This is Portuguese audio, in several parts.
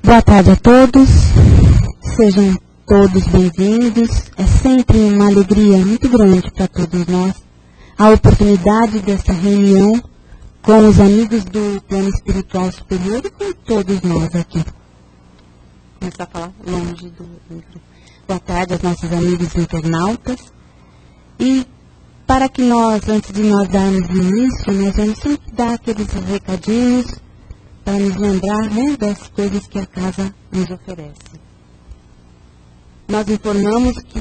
Boa tarde a todos, sejam todos bem-vindos. É sempre uma alegria muito grande para todos nós a oportunidade dessa reunião com os amigos do plano espiritual superior e com todos nós aqui. Vou começar a falar longe do micro. Boa tarde aos nossos amigos internautas. E para que nós, antes de nós darmos início, nós vamos sempre dar aqueles recadinhos para nos lembrar, né, das coisas que a casa nos oferece. Nós informamos que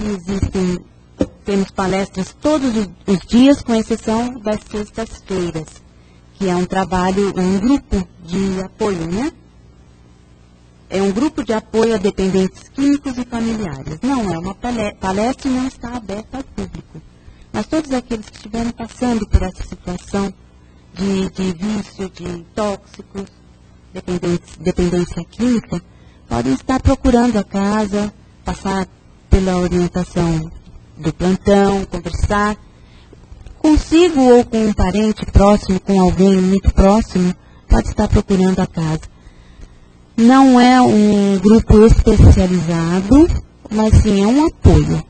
temos palestras todos os dias, com exceção das sextas-feiras, que é um trabalho, um grupo de apoio, né? É um grupo de apoio a dependentes químicos e familiares. Não é uma palestra e não está aberta ao público. Mas todos aqueles que estiverem passando por essa situação de vício, de tóxicos, dependência química, podem estar procurando a casa, passar pela orientação do plantão, conversar consigo ou com um parente próximo, com alguém muito próximo, pode estar procurando a casa. Não é um grupo especializado, mas sim é um apoio,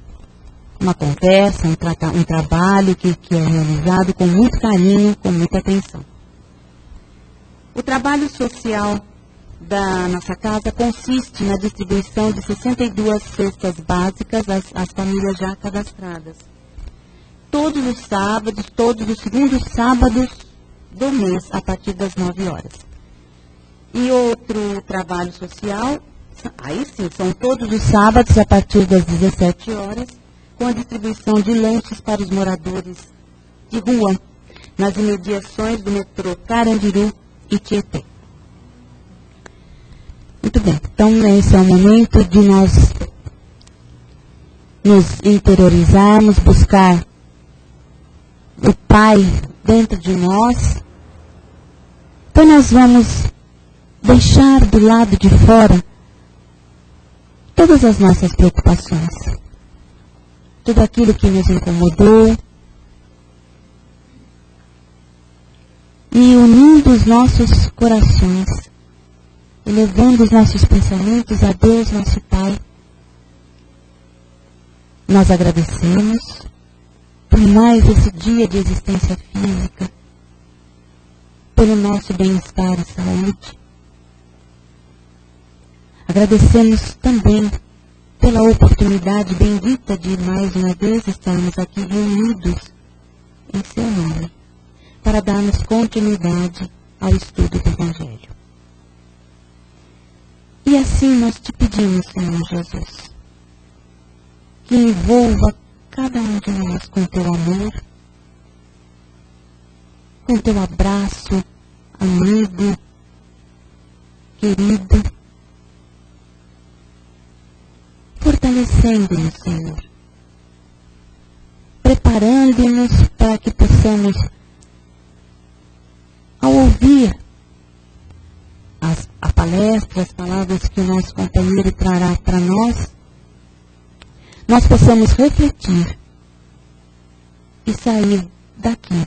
uma conversa, um trabalho que é realizado com muito carinho, com muita atenção. O trabalho social da nossa casa consiste na distribuição de 62 cestas básicas às famílias já cadastradas. Todos os sábados, todos os segundos sábados do mês, a partir das 9 horas. E outro trabalho social, aí sim, são todos os sábados, a partir das 17 horas, com a distribuição de lanches para os moradores de rua, nas imediações do metrô Carandiru e Tietê. Muito bem, então esse é o momento de nós nos interiorizarmos, buscar o Pai dentro de nós. Então nós vamos deixar do lado de fora todas as nossas preocupações, tudo aquilo que nos incomodou, e unindo os nossos corações, elevando os nossos pensamentos a Deus, nosso Pai, nós agradecemos por mais esse dia de existência física, pelo nosso bem-estar e saúde. Agradecemos também pela oportunidade bendita de mais uma vez estarmos aqui reunidos em seu nome, para darmos continuidade ao estudo do Evangelho. E assim nós te pedimos, Senhor Jesus, que envolva cada um de nós com teu amor, com teu abraço, amigo, querido, fortalecendo-nos, Senhor, preparando-nos para que possamos, ao ouvir a palestra, as palavras que o nosso companheiro trará para nós possamos refletir e sair daqui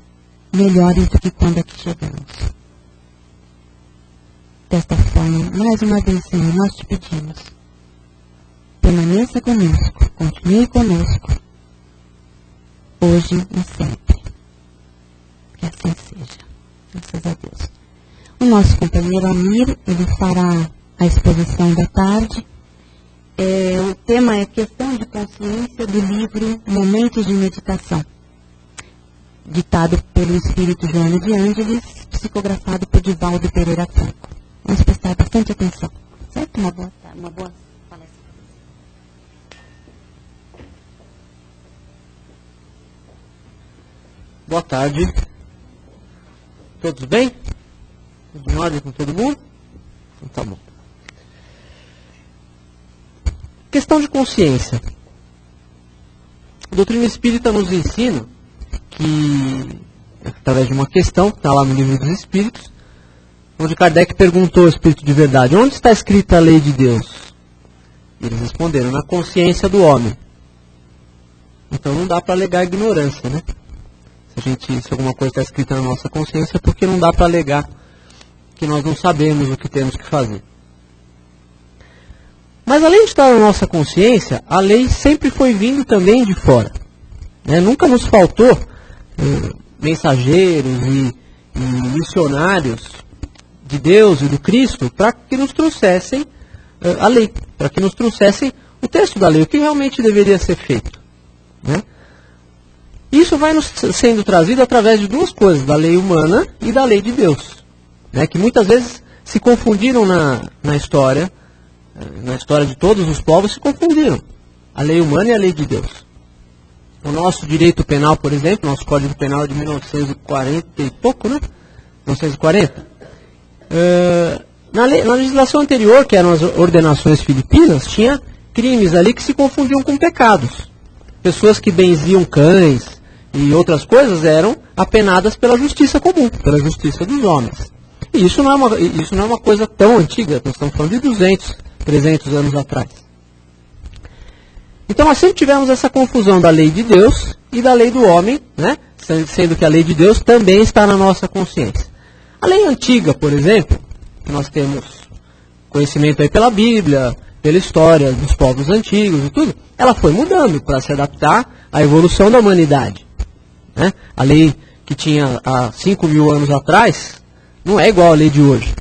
melhores do que quando aqui chegamos. Desta forma, mais uma vez, Senhor, nós te pedimos, permaneça conosco, continue conosco, hoje e sempre. Que assim seja. Graças a Deus. O nosso companheiro Amir, ele fará a exposição da tarde. O tema é Questão de Consciência, do livro Momentos de Meditação, ditado pelo Espírito Joana de Ângeles, psicografado por Divaldo Pereira Franco. Vamos prestar bastante atenção. Certo? Uma boa palestra. Boa tarde. Todos bem? Tudo em ordem com todo mundo? Então tá bom. Questão de consciência. A doutrina espírita nos ensina que, através de uma questão, que está lá no Livro dos Espíritos, onde Kardec perguntou ao Espírito de Verdade, onde está escrita a lei de Deus? E eles responderam, na consciência do homem. Então não dá para alegar ignorância, né? Se alguma coisa está escrita na nossa consciência, porque não dá para alegar que nós não sabemos o que temos que fazer. Mas além de estar na nossa consciência, a lei sempre foi vindo também de fora. Nunca nos faltou mensageiros e missionários de Deus e do Cristo para que nos trouxessem a lei, para que nos trouxessem o texto da lei, o que realmente deveria ser feito. Isso vai nos sendo trazido através de duas coisas, da lei humana e da lei de Deus, que muitas vezes se confundiram na história de todos os povos, se confundiram, a lei humana e a lei de Deus. O nosso direito penal, por exemplo, nosso Código Penal é de 1940 e pouco, 1940. Na legislação anterior, que eram as ordenações filipinas, tinha crimes ali que se confundiam com pecados. Pessoas que benziam cães e outras coisas eram apenadas pela justiça comum, pela justiça dos homens. E isso não é uma coisa tão antiga, nós estamos falando de 200, 300 anos atrás. Então nós sempre tivemos essa confusão da lei de Deus e da lei do homem, sendo que a lei de Deus também está na nossa consciência. A lei antiga, por exemplo, que nós temos conhecimento aí pela Bíblia, pela história dos povos antigos e tudo, ela foi mudando para se adaptar à evolução da humanidade. A lei que tinha há 5.000 anos atrás não é igual à lei de hoje.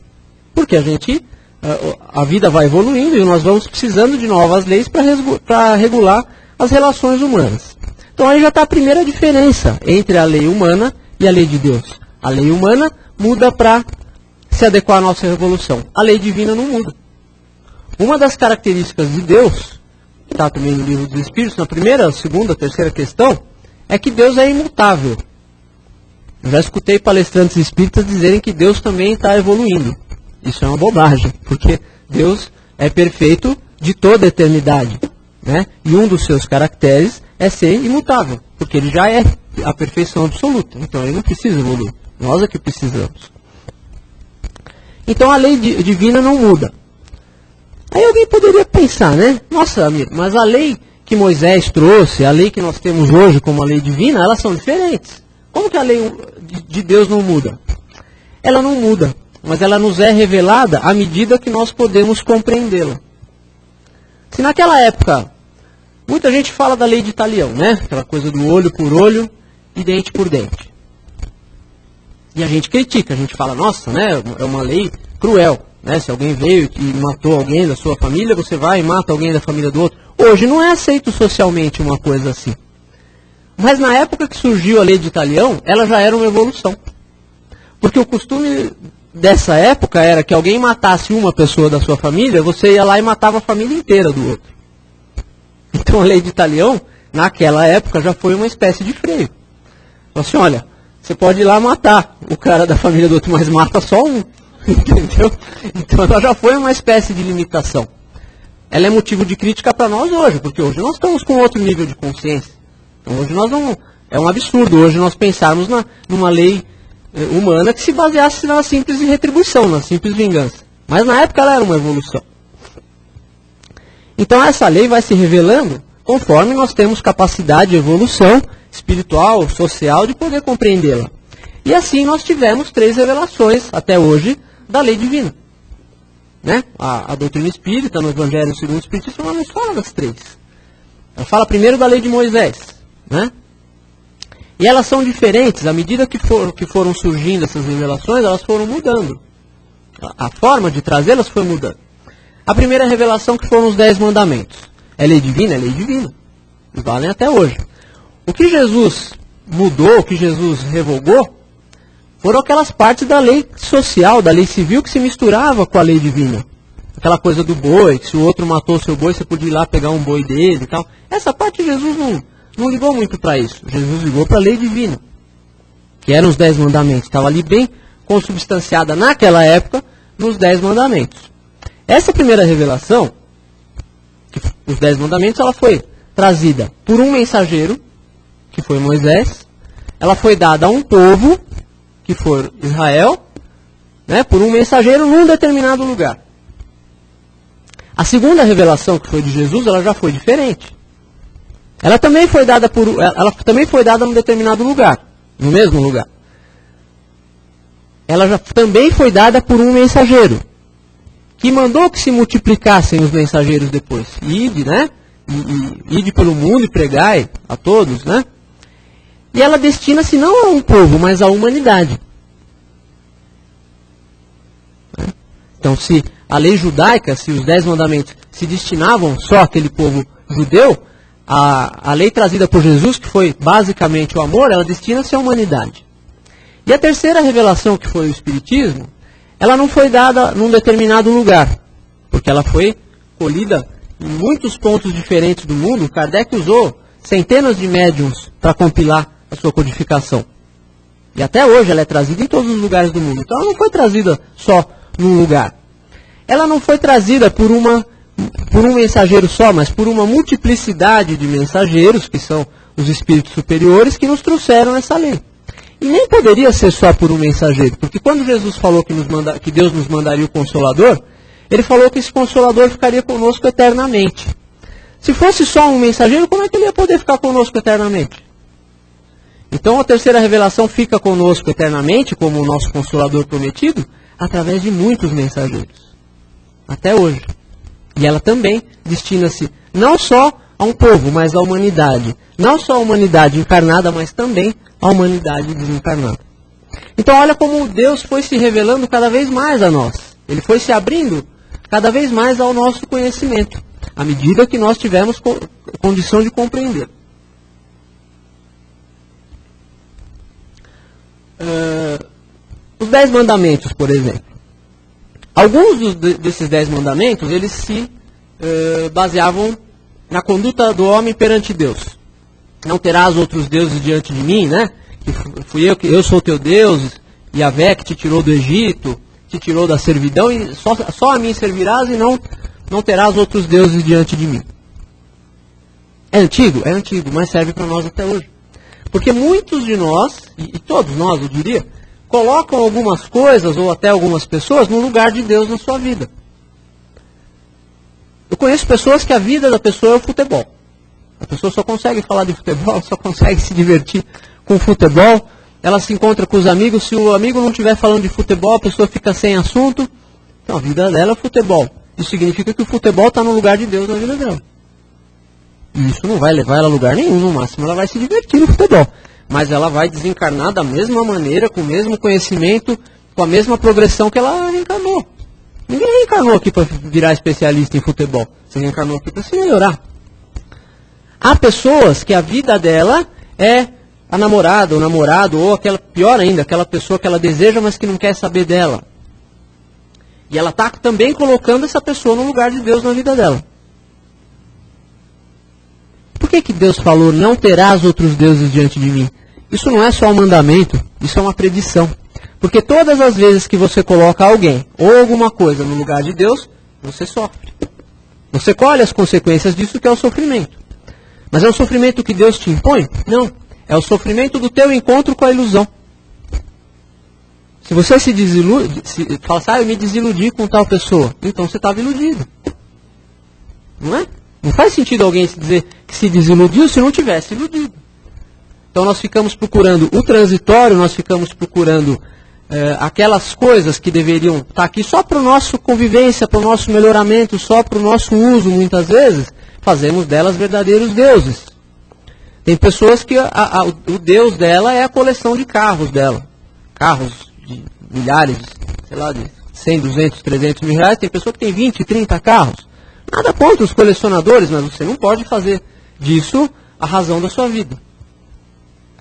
Porque a vida vai evoluindo e nós vamos precisando de novas leis para regular as relações humanas. Então aí já está a primeira diferença entre a lei humana e a lei de Deus. A lei humana muda para se adequar à nossa evolução. A lei divina não muda. Uma das características de Deus, que está também no livro dos Espíritos, na primeira, segunda, terceira questão, é que Deus é imutável. Eu já escutei palestrantes espíritas dizerem que Deus também está evoluindo. Isso é uma bobagem, porque Deus é perfeito de toda a eternidade. E um dos seus caracteres é ser imutável, porque ele já é a perfeição absoluta. Então ele não precisa evoluir. Nós é que precisamos. Então a lei divina não muda. Aí alguém poderia pensar, nossa, amigo, mas a lei que Moisés trouxe, a lei que nós temos hoje como a lei divina, elas são diferentes. Como que a lei de Deus não muda? Ela não muda, mas ela nos é revelada à medida que nós podemos compreendê-la. Se naquela época, muita gente fala da lei de Talião, aquela coisa do olho por olho e dente por dente. E a gente critica, a gente fala, nossa, é uma lei cruel. Se alguém veio e matou alguém da sua família, você vai e mata alguém da família do outro. Hoje não é aceito socialmente uma coisa assim. Mas na época que surgiu a lei de Talião, ela já era uma evolução. Porque o costume dessa época era que alguém matasse uma pessoa da sua família, você ia lá e matava a família inteira do outro. Então a lei de Talião, naquela época, já foi uma espécie de freio. Então assim, olha, você pode ir lá matar o cara da família do outro, mas mata só um. Entendeu? Então ela já foi uma espécie de limitação. Ela é motivo de crítica para nós hoje, porque hoje nós estamos com outro nível de consciência. Então hoje nós não... É um absurdo hoje nós pensarmos numa lei humana que se baseasse na simples retribuição, na simples vingança. Mas na época ela era uma evolução. Então essa lei vai se revelando conforme nós temos capacidade de evolução espiritual, social, de poder compreendê-la. E assim nós tivemos 3 revelações até hoje da lei divina. A doutrina espírita, no Evangelho segundo o Espiritismo, ela não fala das 3. Ela fala primeiro da lei de Moisés. E elas são diferentes, à medida que foram surgindo essas revelações, elas foram mudando. A forma de trazê-las foi mudando. A primeira revelação que foram os 10 mandamentos. É lei divina? É lei divina. E valem até hoje. O que Jesus mudou, o que Jesus revogou, foram aquelas partes da lei social, da lei civil, que se misturava com a lei divina. Aquela coisa do boi, que se o outro matou o seu boi, você podia ir lá pegar um boi dele e tal. Essa parte Jesus não ligou muito para isso. Jesus ligou para a lei divina, que eram os 10 mandamentos. Estava ali bem consubstanciada naquela época nos 10 mandamentos. Essa primeira revelação, os 10 mandamentos, ela foi trazida por um mensageiro, que foi Moisés. Ela foi dada a um povo, que foi Israel, por um mensageiro num determinado lugar. A segunda revelação, que foi de Jesus, ela já foi diferente. Ela também foi dada num determinado lugar, no mesmo lugar. Ela já também foi dada por um mensageiro, que mandou que se multiplicassem os mensageiros depois. Ide, né? Ide pelo mundo e pregai a todos, né? E ela destina-se não a um povo, mas à humanidade. Então, se a lei judaica, se os 10 mandamentos se destinavam só àquele povo judeu, a lei trazida por Jesus, que foi basicamente o amor, ela destina-se à humanidade. E a terceira revelação, que foi o Espiritismo, ela não foi dada num determinado lugar, porque ela foi colhida em muitos pontos diferentes do mundo. Kardec usou centenas de médiuns para compilar a sua codificação. E até hoje ela é trazida em todos os lugares do mundo. Então ela não foi trazida só num lugar. Ela não foi trazida por um mensageiro só, mas por uma multiplicidade de mensageiros, que são os espíritos superiores, que nos trouxeram essa lei. E nem poderia ser só por um mensageiro, porque quando Jesus falou que Deus nos mandaria o Consolador, ele falou que esse Consolador ficaria conosco eternamente. Se fosse só um mensageiro, como é que ele ia poder ficar conosco eternamente? Então a terceira revelação fica conosco eternamente, como o nosso Consolador prometido, através de muitos mensageiros. Até hoje. E ela também destina-se não só a um povo, mas à humanidade. Não só a humanidade encarnada, mas também a humanidade desencarnada. Então olha como Deus foi se revelando cada vez mais a nós. Ele foi se abrindo cada vez mais ao nosso conhecimento, à medida que nós tivemos condição de compreender. Os 10 mandamentos, por exemplo. Alguns desses 10 mandamentos, eles se baseavam na conduta do homem perante Deus. Não terás outros deuses diante de mim, né? Que eu sou teu Deus, Yahvé que te tirou do Egito, te tirou da servidão, e só a mim servirás e não terás outros deuses diante de mim. É antigo? É antigo, mas serve para nós até hoje. Porque muitos de nós, e todos nós, eu diria, colocam algumas coisas, ou até algumas pessoas, no lugar de Deus na sua vida. Eu conheço pessoas que a vida da pessoa é o futebol. A pessoa só consegue falar de futebol, só consegue se divertir com futebol. Ela se encontra com os amigos, se o amigo não estiver falando de futebol, a pessoa fica sem assunto. Então a vida dela é futebol. Isso significa que o futebol está no lugar de Deus na vida dela. E isso não vai levar ela a lugar nenhum, no máximo ela vai se divertir no futebol. Mas ela vai desencarnar da mesma maneira, com o mesmo conhecimento, com a mesma progressão que ela reencarnou. Ninguém reencarnou aqui para virar especialista em futebol. Você reencarnou aqui para se melhorar. Há pessoas que a vida dela é a namorada, o namorado, ou aquela, pior ainda, aquela pessoa que ela deseja, mas que não quer saber dela. E ela está também colocando essa pessoa no lugar de Deus na vida dela. Por que Deus falou, não terás outros deuses diante de mim? Isso não é só um mandamento, isso é uma predição. Porque todas as vezes que você coloca alguém ou alguma coisa no lugar de Deus, você sofre. Você colhe as consequências disso, que é o sofrimento. Mas é o sofrimento que Deus te impõe? Não. É o sofrimento do teu encontro com a ilusão. Se você se desilude, fala assim, eu me desiludi com tal pessoa, então você estava iludido. Não é? Não faz sentido alguém dizer que se desiludiu se não tivesse iludido. Então nós ficamos procurando o transitório, nós ficamos procurando aquelas coisas que deveriam estar aqui só para a nossa convivência, para o nosso melhoramento, só para o nosso uso, muitas vezes, fazemos delas verdadeiros deuses. Tem pessoas que o Deus dela é a coleção de carros dela. Carros de milhares, sei lá, de 100, 200, 300 mil reais. Tem pessoa que tem 20, 30 carros. Nada contra os colecionadores, mas você não pode fazer disso a razão da sua vida.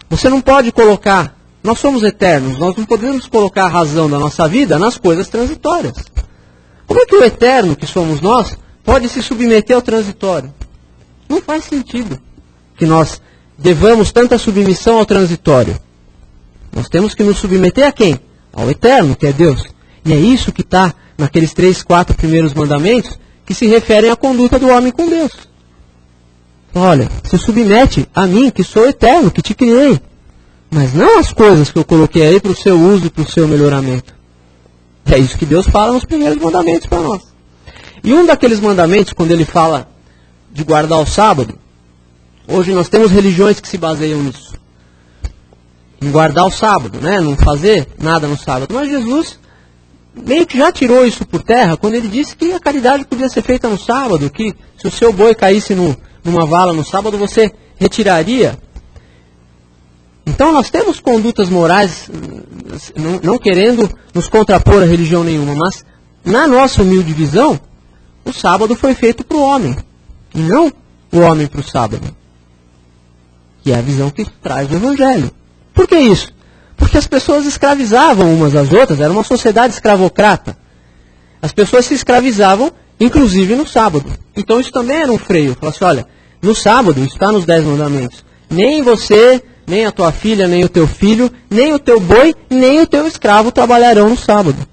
Você não pode colocar, nós somos eternos, nós não podemos colocar a razão da nossa vida nas coisas transitórias. Como é que o eterno, que somos nós, pode se submeter ao transitório? Não faz sentido que nós devamos tanta submissão ao transitório. Nós temos que nos submeter a quem? Ao eterno, que é Deus. E é isso que está naqueles 3, 4 primeiros mandamentos, que se referem à conduta do homem com Deus. Olha, se submete a mim, que sou eterno, que te criei. Mas não as coisas que eu coloquei aí para o seu uso e para o seu melhoramento. É isso que Deus fala nos primeiros mandamentos para nós. E um daqueles mandamentos, quando ele fala de guardar o sábado, hoje nós temos religiões que se baseiam nisso. Em guardar o sábado, né? Não fazer nada no sábado. Mas Jesus meio que já tirou isso por terra quando ele disse que a caridade podia ser feita no sábado, que se o seu boi caísse numa vala no sábado, você retiraria. Então nós temos condutas morais, não querendo nos contrapor a religião nenhuma, mas na nossa humilde visão, o sábado foi feito para o homem, e não o homem para o sábado. Que é a visão que traz o Evangelho. Por que isso? Porque as pessoas escravizavam umas às outras, era uma sociedade escravocrata. As pessoas se escravizavam, inclusive no sábado. Então isso também era um freio. Fala assim, olha, no sábado, isso está nos 10 mandamentos, nem você, nem a tua filha, nem o teu filho, nem o teu boi, nem o teu escravo trabalharão no sábado.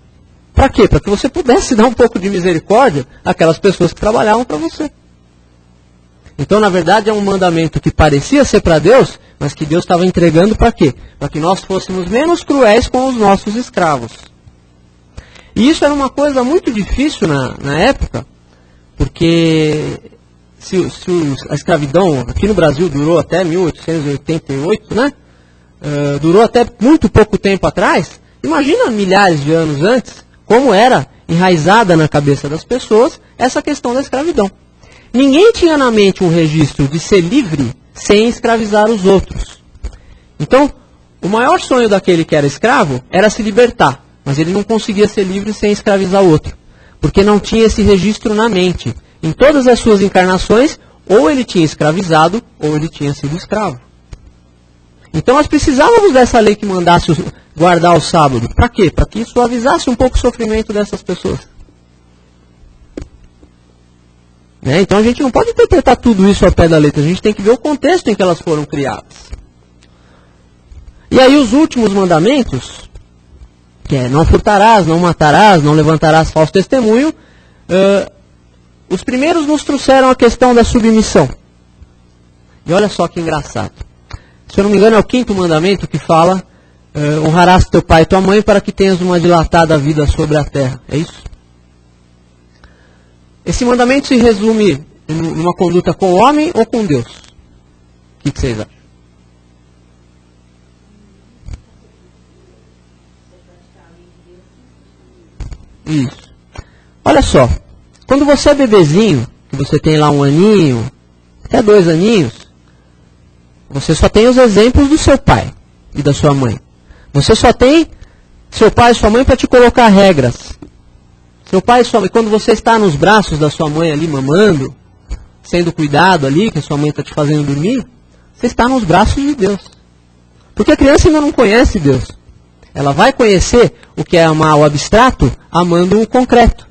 Para quê? Para que você pudesse dar um pouco de misericórdia àquelas pessoas que trabalhavam para você. Então, na verdade, é um mandamento que parecia ser para Deus, mas que Deus estava entregando para quê? Para que nós fôssemos menos cruéis com os nossos escravos. E isso era uma coisa muito difícil na época, porque se a escravidão aqui no Brasil durou até 1888, né? Durou até muito pouco tempo atrás. Imagina milhares de anos antes, como era enraizada na cabeça das pessoas essa questão da escravidão. Ninguém tinha na mente um registro de ser livre sem escravizar os outros. Então, o maior sonho daquele que era escravo era se libertar, mas ele não conseguia ser livre sem escravizar o outro, porque não tinha esse registro na mente. Em todas as suas encarnações, ou ele tinha escravizado, ou ele tinha sido escravo. Então nós precisávamos dessa lei que mandasse guardar o sábado. Para quê? Para que suavizasse um pouco o sofrimento dessas pessoas. Então a gente não pode interpretar tudo isso ao pé da letra, a gente tem que ver o contexto em que elas foram criadas. E aí os últimos mandamentos, que é não furtarás, não matarás, não levantarás falso testemunho, os primeiros nos trouxeram a questão da submissão. E olha só que engraçado. Se eu não me engano é o 5º mandamento que fala, honrarás teu pai e tua mãe para que tenhas uma dilatada vida sobre a terra. É isso? Esse mandamento se resume numa conduta com o homem ou com Deus? O que vocês acham? Isso. Olha só. Quando você é bebezinho, que você tem lá 1 aninho, até 2 aninhos, você só tem os exemplos do seu pai e da sua mãe. Você só tem seu pai e sua mãe para te colocar regras. Seu pai e sua mãe, quando você está nos braços da sua mãe ali mamando, sendo cuidado ali, que a sua mãe está te fazendo dormir, você está nos braços de Deus. Porque a criança ainda não conhece Deus. Ela vai conhecer o que é amar o abstrato, amando o concreto.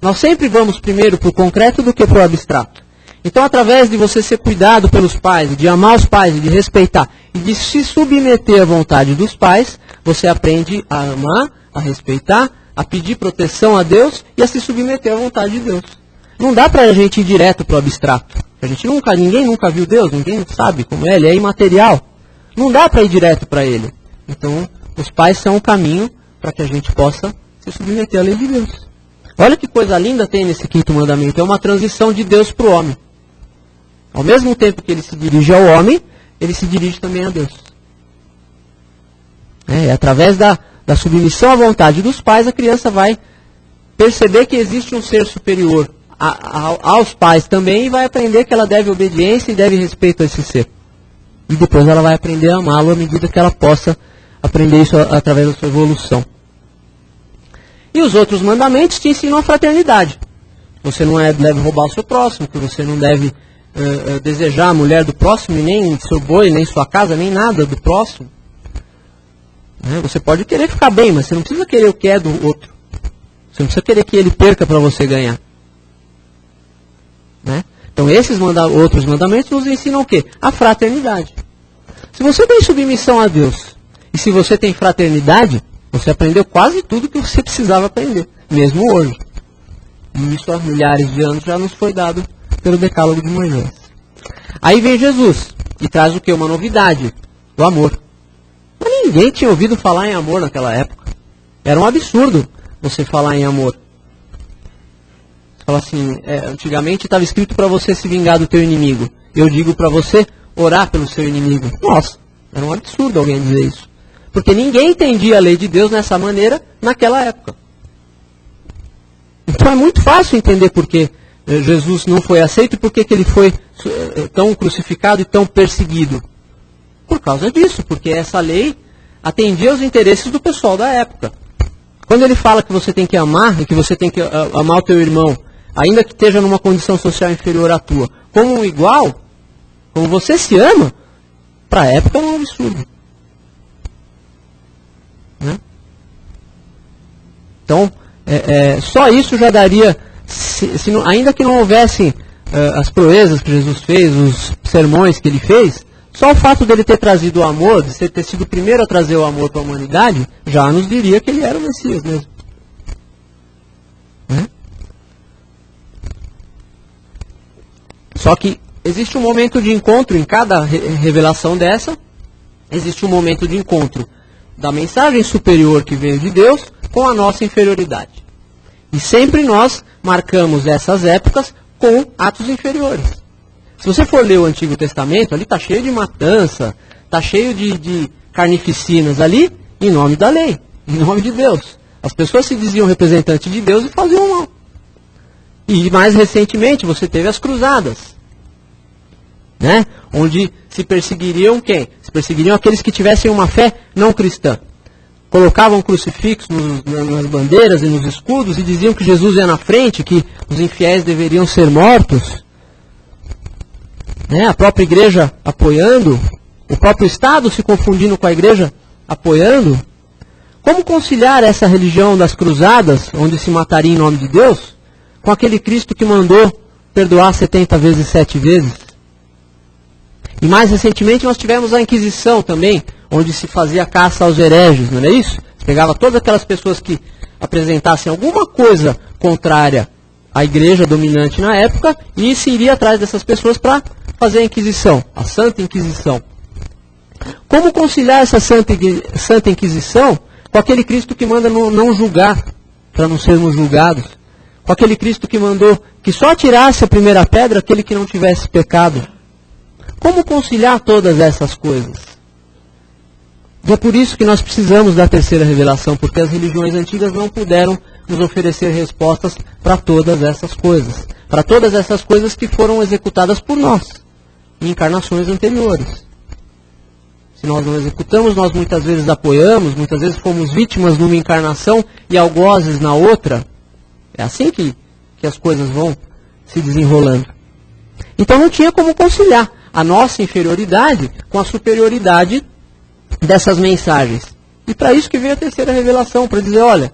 Nós sempre vamos primeiro para o concreto do que para o abstrato. Então, através de você ser cuidado pelos pais, de amar os pais, de respeitar e de se submeter à vontade dos pais, você aprende a amar, a respeitar, a pedir proteção a Deus e a se submeter à vontade de Deus. Não dá para a gente ir direto para o abstrato. Ninguém nunca viu Deus, ninguém sabe como é, ele é imaterial. Não dá para ir direto para ele. Então, os pais são o caminho para que a gente possa se submeter à lei de Deus. Olha que coisa linda tem nesse 5º mandamento. É uma transição de Deus para o homem. Ao mesmo tempo que ele se dirige ao homem, ele se dirige também a Deus. Através da submissão à vontade dos pais, a criança vai perceber que existe um ser superior aos pais também e vai aprender que ela deve obediência e deve respeito a esse ser. E depois ela vai aprender a amá-lo à medida que ela possa aprender isso através da sua evolução. E os outros mandamentos te ensinam a fraternidade. Você não deve roubar o seu próximo, que você não deve desejar a mulher do próximo, nem seu boi, nem sua casa, nem nada do próximo. Você pode querer ficar bem, mas você não precisa querer o que é do outro. Você não precisa querer que ele perca para você ganhar. Então esses outros mandamentos nos ensinam o quê? A fraternidade. Se você tem submissão a Deus, e se você tem fraternidade, você aprendeu quase tudo que você precisava aprender, mesmo hoje. E isso há milhares de anos já nos foi dado pelo Decálogo de Moisés. Aí vem Jesus e traz o quê? Uma novidade, o amor. Mas ninguém tinha ouvido falar em amor naquela época. Era um absurdo você falar em amor. Você fala assim, antigamente estava escrito para você se vingar do teu inimigo. Eu digo para você orar pelo seu inimigo. Nossa, era um absurdo alguém dizer isso. Porque ninguém entendia a lei de Deus dessa maneira naquela época. Então é muito fácil entender por que Jesus não foi aceito e por que ele foi tão crucificado e tão perseguido. Por causa disso, porque essa lei atendia aos interesses do pessoal da época. Quando ele fala que você tem que amar, e que você tem que amar o teu irmão, ainda que esteja numa condição social inferior à tua, como um igual, como você se ama, para a época é um absurdo. Né? Então, só isso já daria, ainda que não houvessem as proezas que Jesus fez, os sermões que ele fez, só o fato dele ter trazido o amor, de ter sido o primeiro a trazer o amor para a humanidade, já nos diria que ele era o Messias mesmo. Né? Só que existe um momento de encontro em cada revelação dessa, existe um momento de encontro da mensagem superior que veio de Deus com a nossa inferioridade. E sempre nós marcamos essas épocas com atos inferiores. Se você for ler o Antigo Testamento, ali está cheio de matança, está cheio de carnificinas ali, em nome da lei, em nome de Deus. As pessoas se diziam representantes de Deus e faziam mal. E mais recentemente você teve as cruzadas, né? Onde se perseguiriam quem? Se perseguiriam aqueles que tivessem uma fé não cristã. Colocavam crucifixos nas bandeiras e nos escudos e diziam que Jesus ia na frente, que os infiéis deveriam ser mortos. Né? A própria igreja apoiando, o próprio Estado se confundindo com a igreja apoiando. Como conciliar essa religião das cruzadas, onde se mataria em nome de Deus, com aquele Cristo que mandou perdoar 70 vezes 7 vezes? E mais recentemente nós tivemos a Inquisição também, onde se fazia caça aos hereges, não é isso? Se pegava todas aquelas pessoas que apresentassem alguma coisa contrária à igreja dominante na época e se iria atrás dessas pessoas para fazer a Inquisição, a Santa Inquisição. Como conciliar essa Santa Inquisição com aquele Cristo que manda não julgar, para não sermos julgados? Com aquele Cristo que mandou que só atirasse a primeira pedra aquele que não tivesse pecado? Como conciliar todas essas coisas? E é por isso que nós precisamos da terceira revelação, porque as religiões antigas não puderam nos oferecer respostas para todas essas coisas. Para todas essas coisas que foram executadas por nós, em encarnações anteriores. Se nós não executamos, nós muitas vezes apoiamos, muitas vezes fomos vítimas numa encarnação e algozes na outra. É assim que as coisas vão se desenrolando. Então não tinha como conciliar a nossa inferioridade com a superioridade dessas mensagens. E para isso que veio a terceira revelação, para dizer, olha,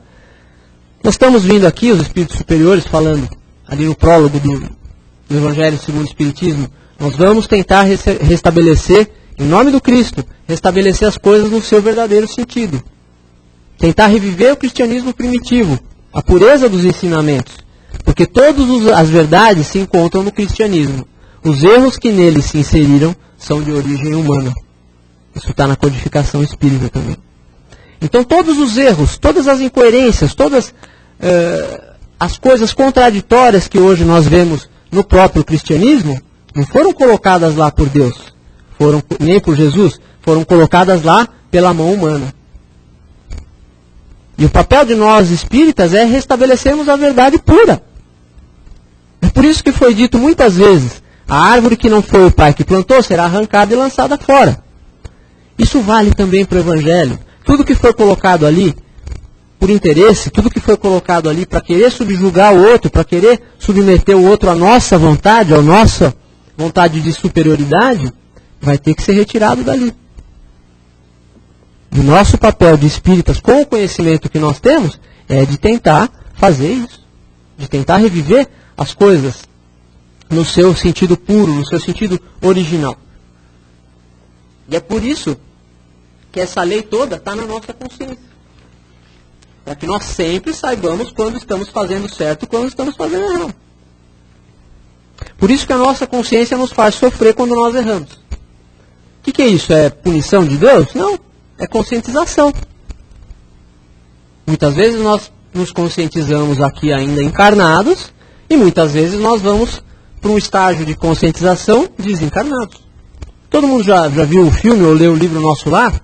nós estamos vindo aqui, os espíritos superiores, falando ali no prólogo do Evangelho segundo o Espiritismo, nós vamos tentar restabelecer, em nome do Cristo, restabelecer as coisas no seu verdadeiro sentido. Tentar reviver o cristianismo primitivo, a pureza dos ensinamentos. Porque todas as verdades se encontram no cristianismo. Os erros que nele se inseriram são de origem humana. Isso está na codificação espírita também. Então todos os erros, todas as incoerências, todas as coisas contraditórias que hoje nós vemos no próprio cristianismo, não foram colocadas lá por Deus, nem por Jesus, foram colocadas lá pela mão humana. E o papel de nós espíritas é restabelecermos a verdade pura. É por isso que foi dito muitas vezes, a árvore que não foi o Pai que plantou será arrancada e lançada fora. Isso vale também para o Evangelho. Tudo que foi colocado ali por interesse, tudo que foi colocado ali para querer subjugar o outro, para querer submeter o outro à nossa vontade, à nossa vontade de superioridade, vai ter que ser retirado dali. E o nosso papel de espíritas, com o conhecimento que nós temos, é de tentar fazer isso. De tentar reviver as coisas no seu sentido puro, no seu sentido original. E é por isso que essa lei toda está na nossa consciência. Para que nós sempre saibamos quando estamos fazendo certo e quando estamos fazendo errado. Por isso que a nossa consciência nos faz sofrer quando nós erramos. O que é isso? É punição de Deus? Não. É conscientização. Muitas vezes nós nos conscientizamos aqui ainda encarnados e muitas vezes nós vamos para um estágio de conscientização desencarnados. Todo mundo já viu o filme ou leu o livro Nosso Lar?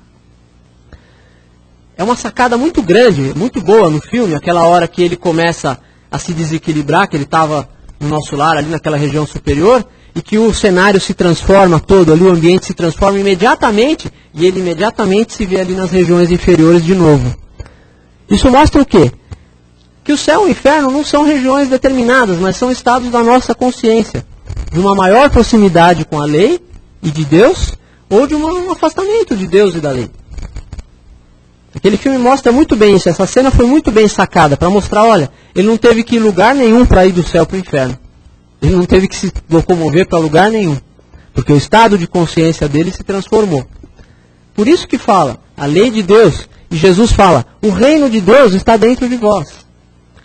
É uma sacada muito grande, muito boa no filme, aquela hora que ele começa a se desequilibrar, que ele estava no nosso lar, ali naquela região superior, e que o cenário se transforma todo ali, o ambiente se transforma imediatamente, e ele imediatamente se vê ali nas regiões inferiores de novo. Isso mostra o quê? Que o céu e o inferno não são regiões determinadas, mas são estados da nossa consciência, de uma maior proximidade com a lei e de Deus, ou de um afastamento de Deus e da lei. Aquele filme mostra muito bem isso, essa cena foi muito bem sacada, para mostrar, olha, ele não teve que ir lugar nenhum para ir do céu para o inferno. Ele não teve que se locomover para lugar nenhum, porque o estado de consciência dele se transformou. Por isso que fala, a lei de Deus, e Jesus fala, o reino de Deus está dentro de vós.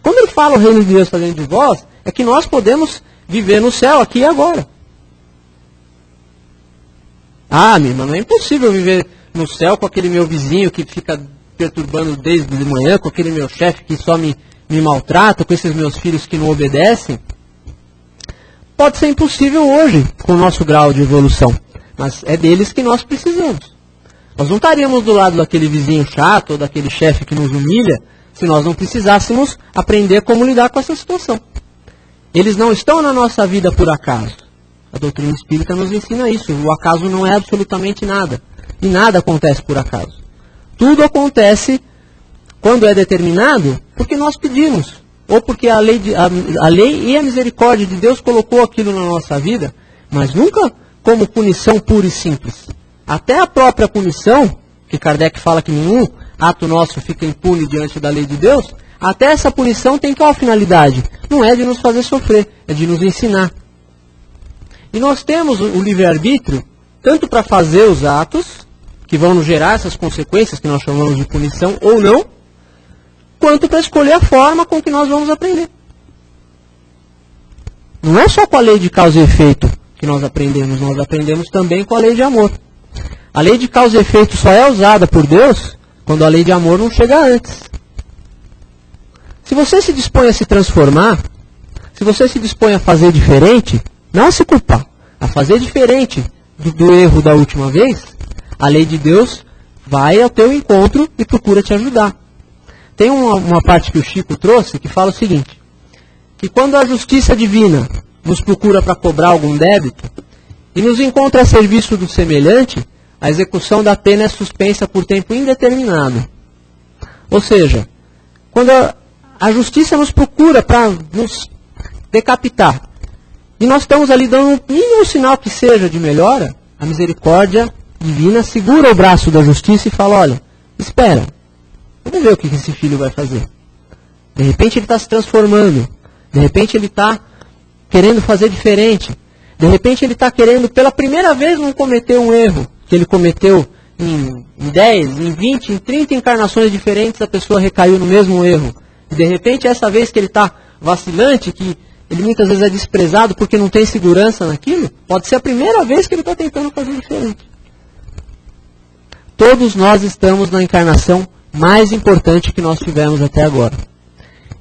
Quando ele fala o reino de Deus está dentro de vós, é que nós podemos viver no céu aqui e agora. Ah, minha irmã, não é impossível viver no céu com aquele meu vizinho que fica perturbando desde de manhã, com aquele meu chefe que só me maltrata, com esses meus filhos que não obedecem. Pode ser impossível hoje, com o nosso grau de evolução, mas é deles que nós precisamos. Nós não estaríamos do lado daquele vizinho chato ou daquele chefe que nos humilha se nós não precisássemos aprender como lidar com essa situação. Eles não estão na nossa vida por acaso. A doutrina espírita nos ensina isso. O acaso não é absolutamente nada. E nada acontece por acaso. Tudo acontece quando é determinado porque nós pedimos. Ou porque a lei e a misericórdia de Deus colocou aquilo na nossa vida, mas nunca como punição pura e simples. Até a própria punição, que Kardec fala que nenhum ato nosso fica impune diante da lei de Deus, até essa punição tem qual finalidade? Não é de nos fazer sofrer, é de nos ensinar. E nós temos o livre-arbítrio, tanto para fazer os atos, que vão nos gerar essas consequências que nós chamamos de punição, ou não, quanto para escolher a forma com que nós vamos aprender. Não é só com a lei de causa e efeito que nós aprendemos também com a lei de amor. A lei de causa e efeito só é usada por Deus quando a lei de amor não chega antes. Se você se dispõe a se transformar, se você se dispõe a fazer diferente, não a se culpar, a fazer diferente do erro da última vez, a lei de Deus vai ao teu encontro e procura te ajudar. Tem uma parte que o Chico trouxe que fala o seguinte, que quando a justiça divina nos procura para cobrar algum débito e nos encontra a serviço do semelhante, a execução da pena é suspensa por tempo indeterminado. Ou seja, quando a justiça nos procura para nos decapitar e nós estamos ali dando um mínimo sinal que seja de melhora, a misericórdia divina segura o braço da justiça e fala, olha, espera, vamos ver o que esse filho vai fazer. De repente ele está se transformando, de repente ele está querendo fazer diferente, de repente ele está querendo pela primeira vez não cometer um erro que ele cometeu em 10, em 20, em 30 encarnações diferentes, a pessoa recaiu no mesmo erro. E de repente essa vez que ele está vacilante, que ele muitas vezes é desprezado porque não tem segurança naquilo, pode ser a primeira vez que ele está tentando fazer diferente. Todos nós estamos na encarnação mais importante que nós tivemos até agora.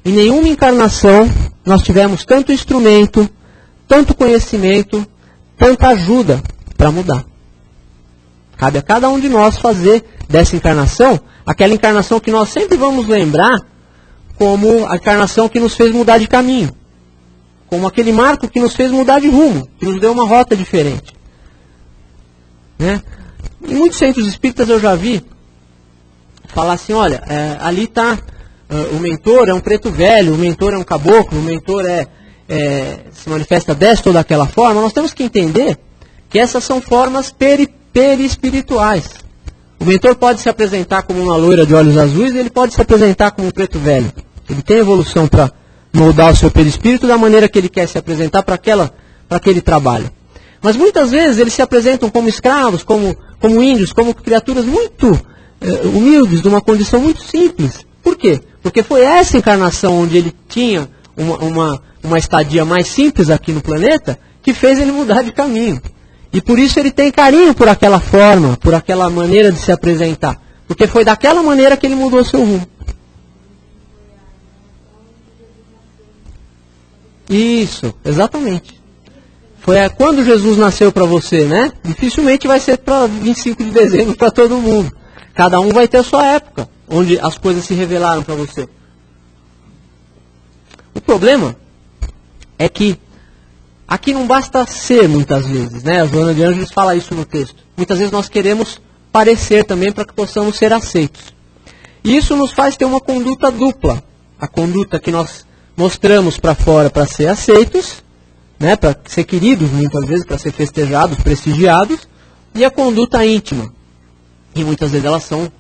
Em nenhuma encarnação nós tivemos tanto instrumento, tanto conhecimento, tanta ajuda para mudar. Cabe a cada um de nós fazer dessa encarnação aquela encarnação que nós sempre vamos lembrar como a encarnação que nos fez mudar de caminho. Como aquele marco que nos fez mudar de rumo, que nos deu uma rota diferente. Né? Em muitos centros espíritas eu já vi falar assim, olha, ali está o mentor, é um preto velho, o mentor é um caboclo, o mentor se manifesta desta ou daquela forma. Nós temos que entender que essas são formas perispirituais. O mentor pode se apresentar como uma loira de olhos azuis e ele pode se apresentar como um preto velho. Ele tem evolução para moldar o seu perispírito da maneira que ele quer se apresentar para aquele trabalho. Mas muitas vezes eles se apresentam como escravos, como índios, como criaturas muito humildes, de uma condição muito simples. Por quê? Porque foi essa encarnação onde ele tinha uma estadia mais simples aqui no planeta que fez ele mudar de caminho. E por isso ele tem carinho por aquela forma, por aquela maneira de se apresentar. Porque foi daquela maneira que ele mudou o seu rumo. Isso, exatamente. Foi quando Jesus nasceu para você, né? Dificilmente vai ser para 25 de dezembro para todo mundo. Cada um vai ter a sua época, onde as coisas se revelaram para você. problema é que aqui não basta ser muitas vezes, né? A Joana de Ângeles fala isso no texto. Muitas vezes nós queremos parecer também para que possamos ser aceitos. E isso nos faz ter uma conduta dupla. A conduta que nós mostramos para fora para ser aceitos, né? Para ser queridos muitas vezes, para ser festejados, prestigiados, e a conduta íntima. E muitas vezes elas são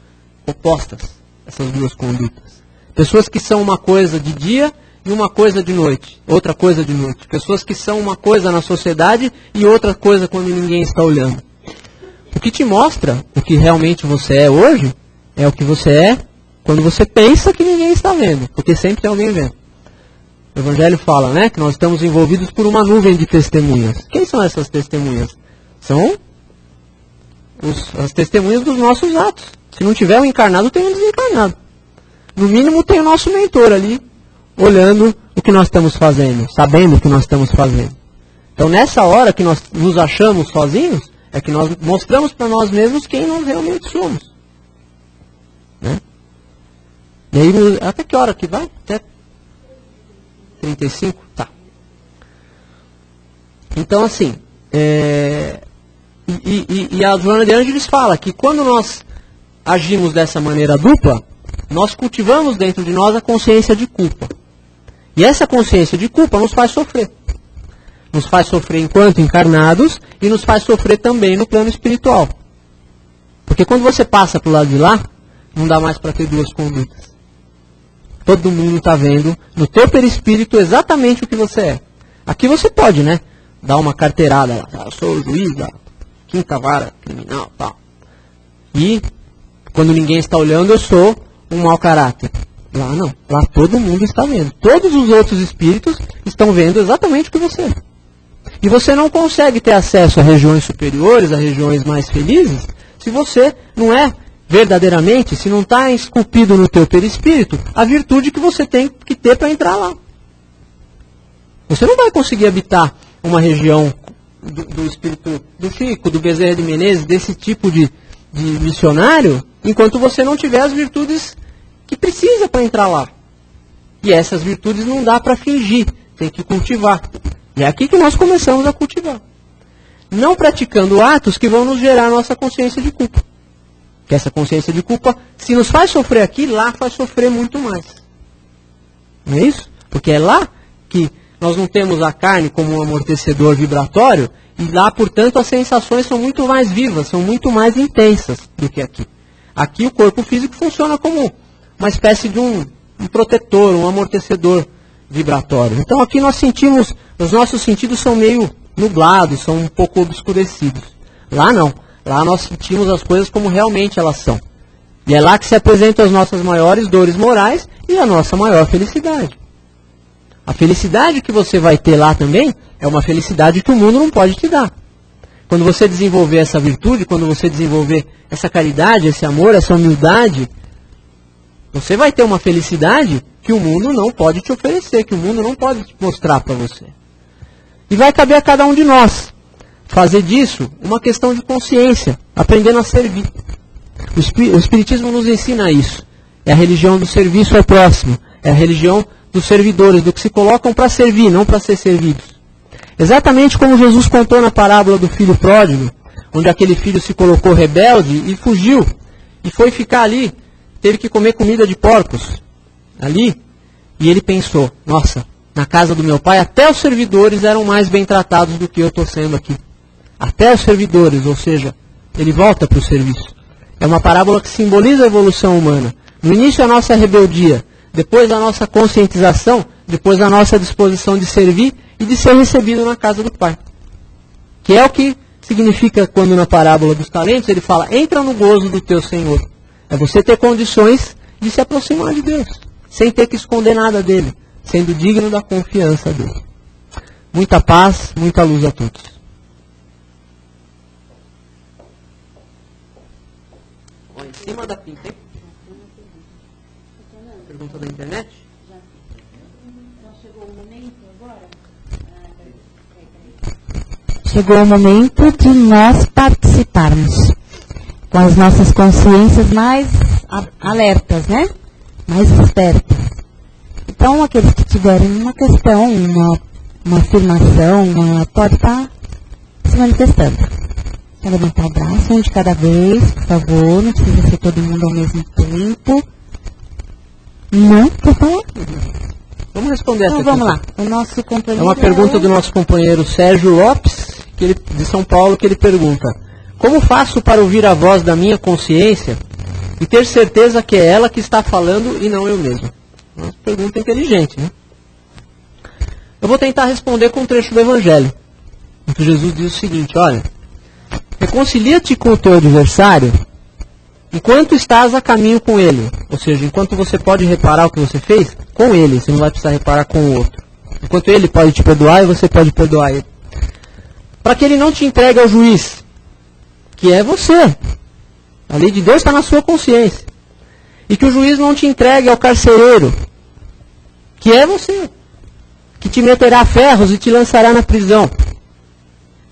opostas, essas duas condutas. Pessoas que são uma coisa de dia e uma coisa de noite, outra coisa de noite. Pessoas que são uma coisa na sociedade e outra coisa quando ninguém está olhando. O que te mostra o que realmente você é hoje, é o que você é quando você pensa que ninguém está vendo, porque sempre tem alguém vendo. O Evangelho fala, né, que nós estamos envolvidos por uma nuvem de testemunhas. Quem são essas testemunhas? São as testemunhas dos nossos atos. Se não tiver um encarnado, tem um desencarnado. No mínimo tem o nosso mentor ali, olhando o que nós estamos fazendo, sabendo o que nós estamos fazendo. Então nessa hora que nós nos achamos sozinhos, é que nós mostramos para nós mesmos quem nós realmente somos. Né? E aí, até que hora que vai? Até 35? Tá. Então assim, e a Joana de Ângeles fala que quando nós agimos dessa maneira dupla, nós cultivamos dentro de nós a consciência de culpa. E essa consciência de culpa nos faz sofrer. Nos faz sofrer enquanto encarnados e nos faz sofrer também no plano espiritual. Porque quando você passa para o lado de lá, não dá mais para ter duas condutas. Todo mundo está vendo no teu perispírito exatamente o que você é. Aqui você pode, né? Dar uma carteirada lá. Eu sou o juiz da 5ª vara criminal, tal. E quando ninguém está olhando, eu sou um mau caráter. Lá não. Lá todo mundo está vendo. Todos os outros espíritos estão vendo exatamente o que você é. E você não consegue ter acesso a regiões superiores, a regiões mais felizes, se você não é verdadeiramente, se não está esculpido no teu perispírito, a virtude que você tem que ter para entrar lá. Você não vai conseguir habitar uma região do espírito do Chico, do Bezerra de Menezes, desse tipo de missionário, enquanto você não tiver as virtudes que precisa para entrar lá. E essas virtudes não dá para fingir, tem que cultivar. E é aqui que nós começamos a cultivar. Não praticando atos que vão nos gerar nossa consciência de culpa. Que essa consciência de culpa, se nos faz sofrer aqui, lá faz sofrer muito mais. Não é isso? Porque é lá que nós não temos a carne como um amortecedor vibratório, e lá, portanto, as sensações são muito mais vivas, são muito mais intensas do que aqui. Aqui o corpo físico funciona como uma espécie de um protetor, um amortecedor vibratório. Então aqui nós sentimos, os nossos sentidos são meio nublados, são um pouco obscurecidos. Lá não. Lá nós sentimos as coisas como realmente elas são. E é lá que se apresentam as nossas maiores dores morais e a nossa maior felicidade. A felicidade que você vai ter lá também é uma felicidade que o mundo não pode te dar. Quando você desenvolver essa virtude, quando você desenvolver essa caridade, esse amor, essa humildade, você vai ter uma felicidade que o mundo não pode te oferecer, que o mundo não pode te mostrar para você. E vai caber a cada um de nós fazer disso uma questão de consciência, aprendendo a servir. O Espiritismo nos ensina isso. É a religião do serviço ao próximo. É a religião dos servidores, do que se colocam para servir, não para ser servidos. Exatamente como Jesus contou na parábola do filho pródigo, onde aquele filho se colocou rebelde e fugiu, e foi ficar ali, teve que comer comida de porcos, ali, e ele pensou, nossa, na casa do meu pai até os servidores eram mais bem tratados do que eu estou sendo aqui. Até os servidores, ou seja, ele volta para o serviço. É uma parábola que simboliza a evolução humana. No início a nossa rebeldia, depois a nossa conscientização, depois a nossa disposição de servir e de ser recebido na casa do Pai. Que é o que significa quando na parábola dos talentos ele fala, entra no gozo do teu Senhor. É você ter condições de se aproximar de Deus, sem ter que esconder nada dele, sendo digno da confiança dele. Muita paz, muita luz a todos. Em cima da pinta, hein? Pergunta da internet? Já chegou o momento agora? Chegou o momento de nós participarmos com as nossas consciências mais alertas, né? Mais espertas. Então, aqueles que tiverem uma questão, uma afirmação, pode estar se manifestando. Vou levantar o braço, um de cada vez, por favor, não precisa ser todo mundo ao mesmo tempo. Não, quer falar? Vamos responder essa Então vamos questão. lá, o nosso companheiro... É uma pergunta do nosso companheiro Sérgio Lopes, de São Paulo, que ele pergunta: como faço para ouvir a voz da minha consciência e ter certeza que é ela que está falando e não eu mesmo? Uma pergunta inteligente, né? Eu vou tentar responder com um trecho do Evangelho, em que Jesus diz o seguinte: olha, reconcilia-te com o teu adversário enquanto estás a caminho com ele. Ou seja, enquanto você pode reparar o que você fez, com ele, você não vai precisar reparar com o outro. Enquanto ele pode te perdoar e você pode perdoar ele. Para que ele não te entregue ao juiz, que é você. A lei de Deus está na sua consciência. E que o juiz não te entregue ao carcereiro, que é você. Que te meterá a ferros e te lançará na prisão,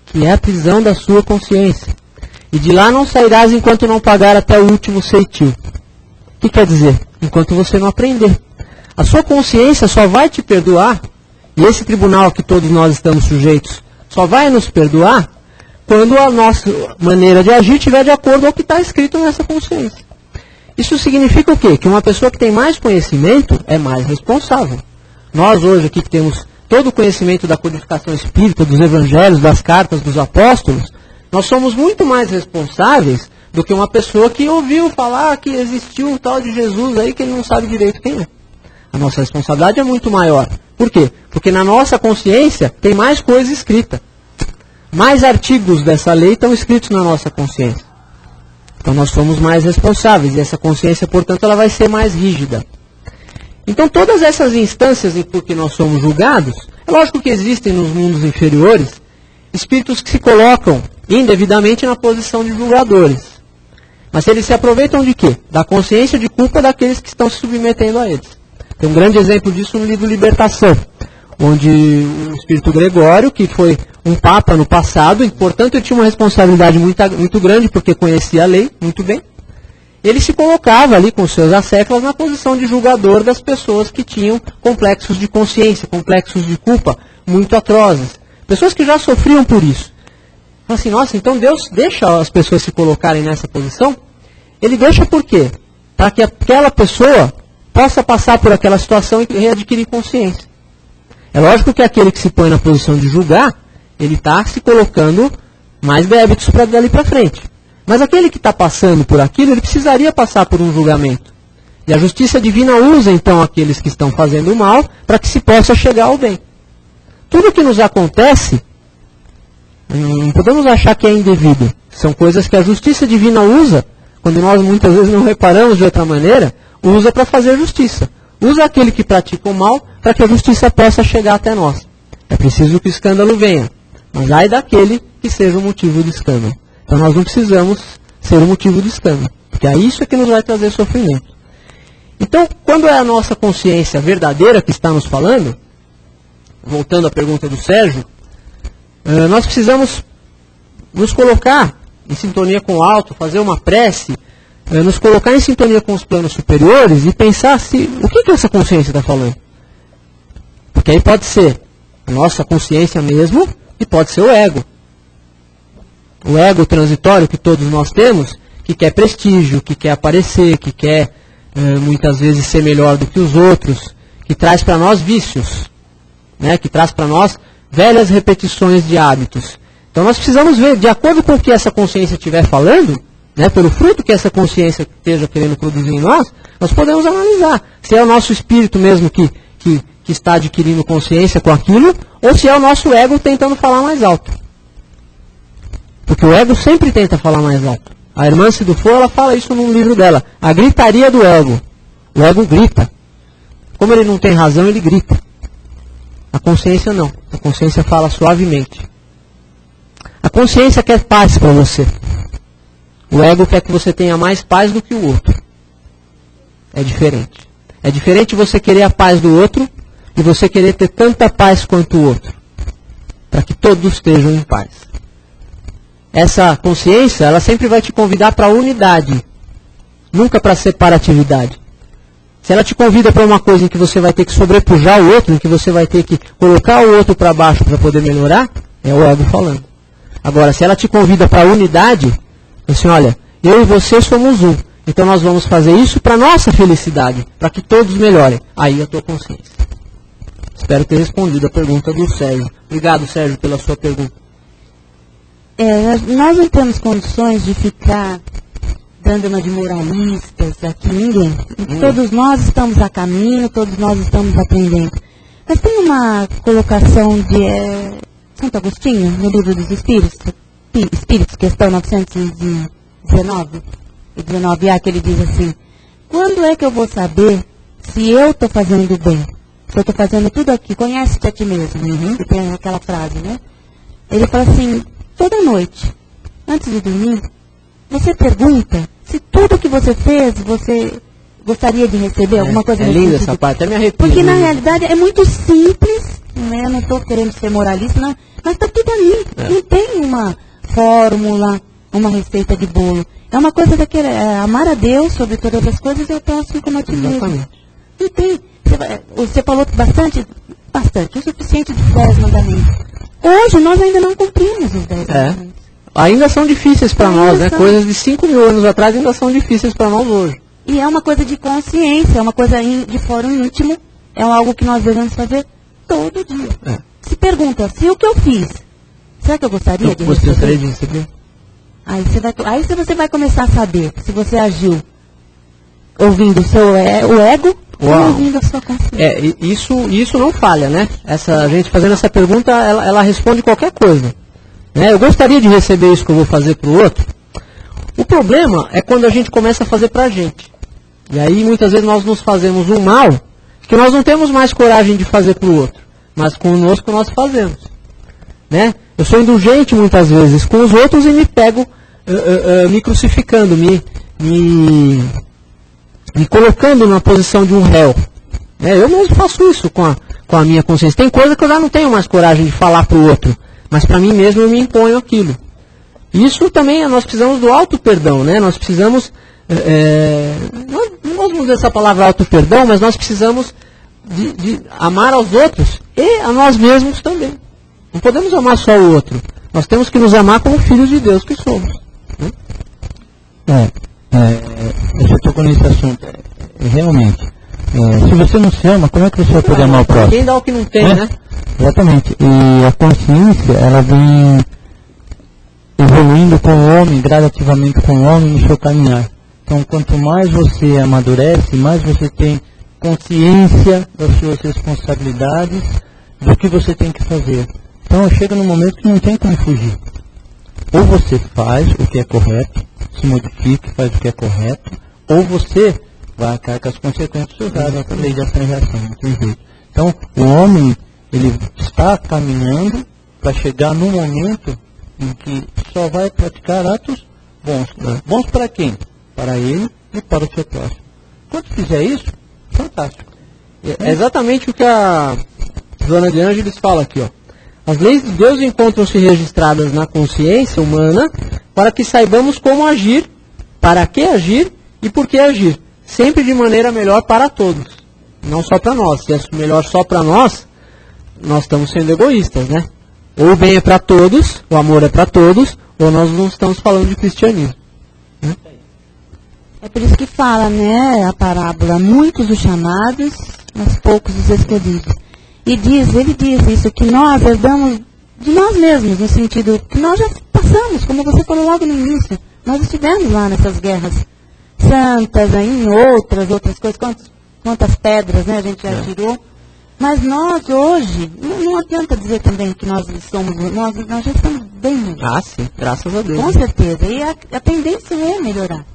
que é a prisão da sua consciência. E de lá não sairás enquanto não pagar até o último ceitil. O que quer dizer? Enquanto você não aprender. A sua consciência só vai te perdoar, e esse tribunal que todos nós estamos sujeitos só vai nos perdoar quando a nossa maneira de agir estiver de acordo ao que está escrito nessa consciência. Isso significa o quê? Que uma pessoa que tem mais conhecimento é mais responsável. Nós hoje aqui que temos todo o conhecimento da codificação espírita, dos evangelhos, das cartas dos apóstolos, nós somos muito mais responsáveis do que uma pessoa que ouviu falar que existiu um tal de Jesus aí que ele não sabe direito quem é. A nossa responsabilidade é muito maior. Por quê? Porque na nossa consciência tem mais coisa escrita. Mais artigos dessa lei estão escritos na nossa consciência. Então nós somos mais responsáveis e essa consciência, portanto, ela vai ser mais rígida. Então todas essas instâncias em que nós somos julgados, é lógico que existem nos mundos inferiores espíritos que se colocam indevidamente na posição de julgadores. Mas eles se aproveitam de quê? Da consciência de culpa daqueles que estão se submetendo a eles. Tem um grande exemplo disso no livro Libertação, onde o espírito Gregório, que foi um papa no passado, e portanto ele tinha uma responsabilidade muito grande, porque conhecia a lei muito bem, ele se colocava ali com seus acéfalos na posição de julgador das pessoas que tinham complexos de consciência, complexos de culpa muito atrozes. Pessoas que já sofriam por isso. Então, assim, nossa, então Deus deixa as pessoas se colocarem nessa posição? Ele deixa por quê? Para que aquela pessoa possa passar por aquela situação e readquirir consciência. É lógico que aquele que se põe na posição de julgar, ele está se colocando mais débitos para dali para frente. Mas aquele que está passando por aquilo, ele precisaria passar por um julgamento. E a justiça divina usa então aqueles que estão fazendo o mal para que se possa chegar ao bem. Tudo que nos acontece, não podemos achar que é indevido. São coisas que a justiça divina usa, quando nós muitas vezes não reparamos de outra maneira, usa para fazer justiça. Usa aquele que pratica o mal para que a justiça possa chegar até nós. É preciso que o escândalo venha, mas ai daquele que seja o motivo de escândalo. Então nós não precisamos ser o motivo de escândalo, porque é isso que nos vai trazer sofrimento. Então, quando é a nossa consciência verdadeira que está nos falando, voltando à pergunta do Sérgio, nós precisamos nos colocar em sintonia com o alto, fazer uma prece, nos colocar em sintonia com os planos superiores e pensar o que essa consciência está falando. Porque aí pode ser a nossa consciência mesmo e pode ser o ego. O ego transitório que todos nós temos, que quer prestígio, que quer aparecer, que quer muitas vezes ser melhor do que os outros, que traz para nós vícios, né, que traz para nós velhas repetições de hábitos. Então nós precisamos ver, de acordo com o que essa consciência estiver falando, né, pelo fruto que essa consciência esteja querendo produzir em nós, nós podemos analisar se é o nosso espírito mesmo que está adquirindo consciência com aquilo, ou se é o nosso ego tentando falar mais alto. Porque o ego sempre tenta falar mais alto. A irmã Sidufo, ela fala isso num livro dela, a gritaria do ego. O ego grita. Como ele não tem razão, ele grita. A consciência não. A consciência fala suavemente. A consciência quer paz para você. O ego quer que você tenha mais paz do que o outro. É diferente. É diferente você querer a paz do outro e você querer ter tanta paz quanto o outro. Para que todos estejam em paz. Essa consciência, ela sempre vai te convidar para a unidade. Nunca para a separatividade. Se ela te convida para uma coisa em que você vai ter que sobrepujar o outro, em que você vai ter que colocar o outro para baixo para poder melhorar, é o ego falando. Agora, se ela te convida para a unidade, assim, olha, eu e você somos um. Então nós vamos fazer isso para nossa felicidade, para que todos melhorem. Aí a tua consciência. Espero ter respondido a pergunta do Sérgio. Obrigado, Sérgio, pela sua pergunta. Nós não temos condições de ficar dando uma de moralistas aqui, ninguém. Todos nós estamos a caminho, todos nós estamos aprendendo. Mas tem uma colocação de Santo Agostinho, no livro dos Espíritos, questão 919, e 19a, que ele diz assim: quando é que eu vou saber se eu estou fazendo bem? Se eu estou fazendo tudo aqui, conhece-te a ti mesmo, que tem aquela frase, né? Ele fala assim, toda noite, antes de dormir, você pergunta se tudo que você fez, você gostaria de receber alguma coisa. É linda essa parte, até me arrepio. Porque na realidade é muito simples, né? Não estou querendo ser moralista, não, mas está tudo ali. Não tem uma fórmula, uma receita de bolo. É uma coisa daquele, amar a Deus sobre todas as coisas e o próximo como a ti mesmo. Não tem. Você falou bastante, o suficiente de 10 mandamentos. Hoje nós ainda não cumprimos os 10 mandamentos. Ainda são difíceis para nós, né? Coisas de 5.000 anos atrás ainda são difíceis para nós hoje. E é uma coisa de consciência, é uma coisa de fórum íntimo, é algo que nós devemos fazer todo dia. Se pergunta, se o que eu fiz, será que eu gostaria de receber? Gostaria de receber? Aí você vai começar a saber se você agiu ouvindo o ego ou ouvindo a sua consciência. Isso não falha, né? A gente fazendo essa pergunta, ela responde qualquer coisa. Né? Eu gostaria de receber isso que eu vou fazer para o outro. O problema é quando a gente começa a fazer para a gente. E aí muitas vezes nós nos fazemos um mal que nós não temos mais coragem de fazer para o outro. Mas conosco nós fazemos. Né? Eu sou indulgente muitas vezes com os outros e me pego me crucificando, me colocando na posição de um réu. Né? Eu mesmo faço isso com a minha consciência. Tem coisa que eu já não tenho mais coragem de falar para o outro. Mas para mim mesmo eu me imponho aquilo. Isso também, nós precisamos do auto-perdão, né? Nós precisamos, não vamos usar essa palavra auto-perdão, mas nós precisamos de amar aos outros e a nós mesmos também. Não podemos amar só o outro. Nós temos que nos amar como filhos de Deus que somos. Eu já estou com esse assunto. Realmente, se você não se ama, como é que você vai poder amar o próximo? Quem dá o que não tem, né? Exatamente. E a consciência, ela vem evoluindo com o homem, gradativamente com o homem no seu caminhar. Então, quanto mais você amadurece, mais você tem consciência das suas responsabilidades, do que você tem que fazer. Então, chega num momento que não tem como fugir. Ou você faz o que é correto, se modifica, faz o que é correto, ou você vai arcar com as consequências dos seus atos, a lei de ação e reação, não tem jeito. Então, o homem, ele está caminhando para chegar num momento em que só vai praticar atos bons. Bons para quem? Para ele e para o seu próximo. Quando fizer isso, fantástico. É exatamente o que a Joana de Ângeles fala aqui, ó. As leis de Deus encontram-se registradas na consciência humana para que saibamos como agir, para que agir e por que agir, sempre de maneira melhor para todos, não só para nós. Se é melhor só para nós, nós estamos sendo egoístas, né? Ou o bem é para todos, o amor é para todos, ou nós não estamos falando de cristianismo. Né? É por isso que fala, né, a parábola, muitos os chamados, mas poucos os escolhidos. E ele diz isso, que nós herdamos de nós mesmos, no sentido que nós já passamos, como você falou logo no início, nós estivemos lá nessas guerras santas, em outras coisas, quantas pedras, né, a gente já tirou. Mas nós hoje, não adianta dizer também que nós somos, nós já estamos bem. Sim, graças a Deus. Com certeza, e a tendência é melhorar.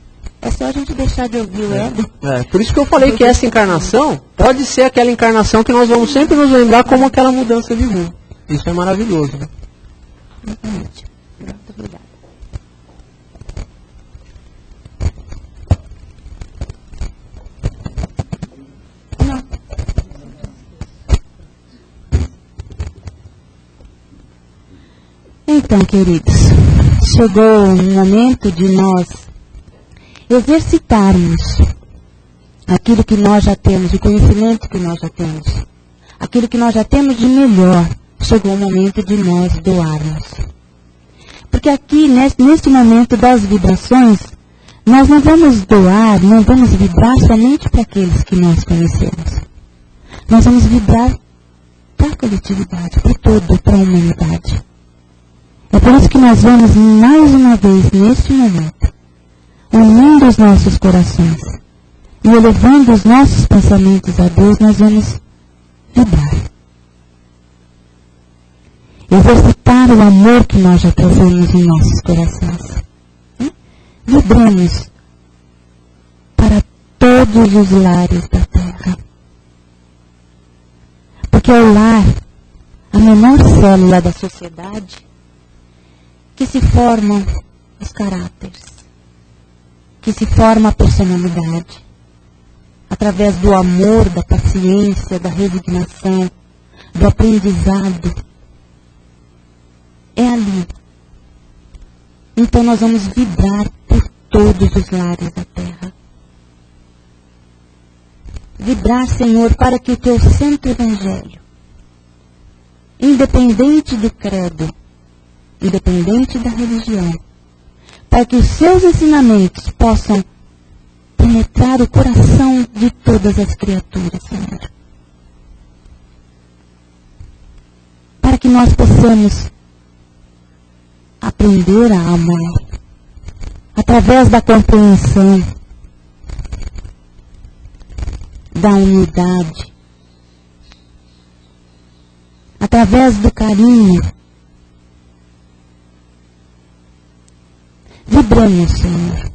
É só a gente deixar de ouvir o ego. Por isso que eu falei que essa encarnação pode ser aquela encarnação que nós vamos sempre nos lembrar como aquela mudança de rumo. Isso é maravilhoso, né? Exatamente. Muito obrigada. Não. Então, queridos, chegou o momento de nós exercitarmos aquilo que nós já temos, o conhecimento que nós já temos, aquilo que nós já temos de melhor, chegou o momento de nós doarmos. Porque aqui, neste momento das vibrações, nós não vamos doar, não vamos vibrar somente para aqueles que nós conhecemos. Nós vamos vibrar para a coletividade, para todo, para a humanidade. É por isso que nós vamos, mais uma vez, neste momento, unindo os nossos corações e elevando os nossos pensamentos a Deus, nós vamos vibrar. Exercitar o amor que nós já trazemos em nossos corações. Vibremos para todos os lares da Terra. Porque é o lar, a menor célula da sociedade, que se formam os caráteres, que se forma a personalidade, através do amor, da paciência, da resignação, do aprendizado. É ali. Então nós vamos vibrar por todos os lares da terra. Vibrar, Senhor, para que o teu santo evangelho, independente do credo, independente da religião, para que os seus ensinamentos possam penetrar o coração de todas as criaturas, Senhor. Para que nós possamos aprender a amar, através da compreensão, da humildade, através do carinho. Vibramos, Senhor,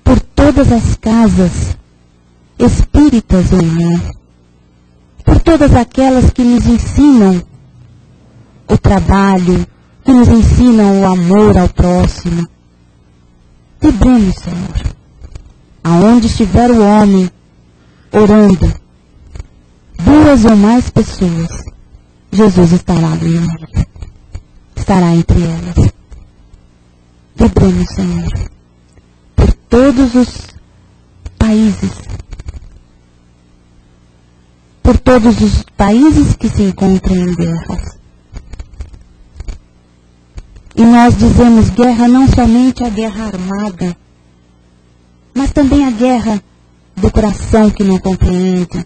por todas as casas espíritas ou não, por todas aquelas que nos ensinam o trabalho, que nos ensinam o amor ao próximo. Vibremos, Senhor. Aonde estiver o homem orando, 2 ou mais pessoas, Jesus estará ali no meio, estará entre elas. Vibremos, Senhor, por todos os países, por todos os países que se encontram em guerras. E nós dizemos guerra não somente a guerra armada, mas também a guerra do coração que não compreende,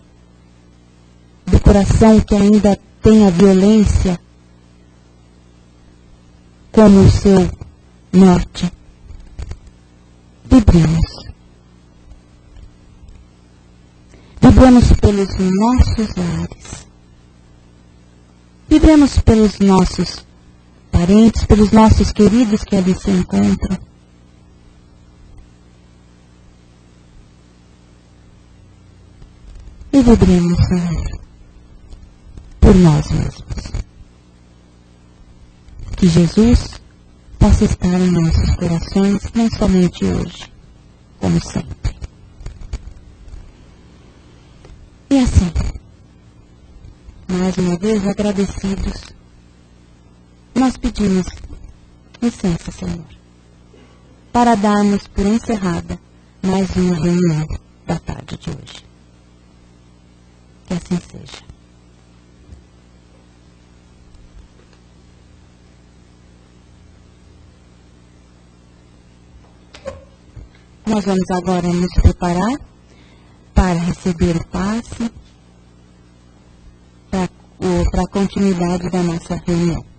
do coração que ainda tem a violência como o seu norte. Vibremos. Vibremos pelos nossos lares. Vibremos pelos nossos parentes, pelos nossos queridos que ali se encontram. E vibremos, Senhor, por nós mesmos. Que Jesus possa estar em nossos corações, não somente hoje, como sempre. E assim, mais uma vez agradecidos, nós pedimos licença, Senhor, para darmos por encerrada mais uma reunião da tarde de hoje. Que assim seja. Nós vamos agora nos preparar para receber o passe, para a continuidade da nossa reunião.